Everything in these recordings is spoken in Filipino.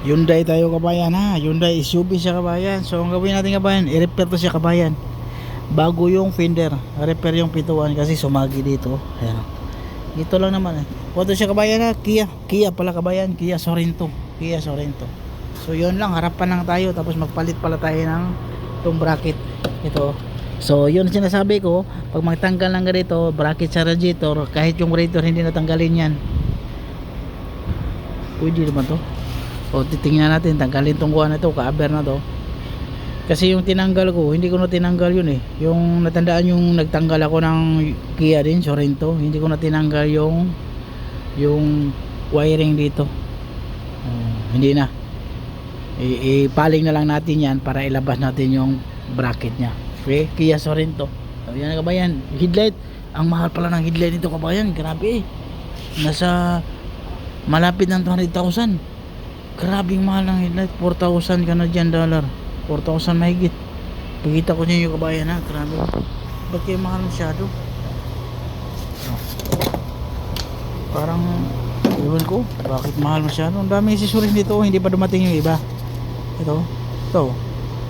Hyundai tayo kabayan ha. Hyundai SUV siya kabayan. So ang gawin natin kabayan, i-repair to siya kabayan. Bago yung fender, repair yung pituan kasi sumagi dito. Ayan. Ito lang naman eh. Kuha siya kabayan ha. Kia pala kabayan. Kia Sorento. So yun lang, harapan lang tayo. Tapos magpalit pala tayo ng itong bracket. Ito. So yun sinasabi ko, pag magtanggal lang ganito, bracket sa radiator, kahit yung radiator hindi natanggalin yan. Pwede naman to. O titingnan natin, tanggalin tong kuha na to, ka-aber na to. Kasi yung tinanggal ko, hindi ko na tinanggal yun eh. Yung natandaan yung nagtanggal ako ng Kia din, Sorento, hindi ko na tinanggal yung wiring dito. Hindi na. Ipaling na lang natin yan para ilabas natin yung bracket nya. Okay, Kia Sorento. So, yan na kabayan, headlight. Ang mahal pala ng headlight nito kabayan, grabe eh. Nasa malapit ng 200,000. Grabing mahal ng headlight, 4,000 Canadian dollar, 4,000 mahigit. Pagkita ko niya yung kabayan ha, grabe. Ba't kayo mahal masyado? Parang iwan ko, bakit mahal masyado? Ang dami accessories nito, hindi pa dumating yung iba. Ito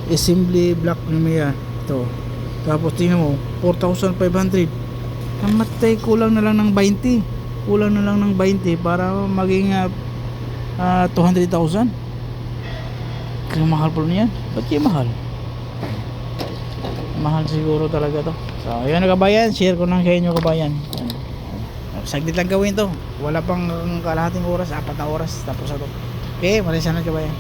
assembly block niya ito. Tapos tingnan mo, 4,500. Kamatay, kulang na lang ng 20. Kulang na lang ng 20 para maging 200,000. Kaya mahal po niyan. Ba't kaya mahal? Mahal siguro talaga to. So ayun na kabayan, share ko lang sa inyo kabayan. Saglit lang gawin to. Wala pang kalahating oras, 4 na oras tapos na to. Okay, maraming salamat kabayan.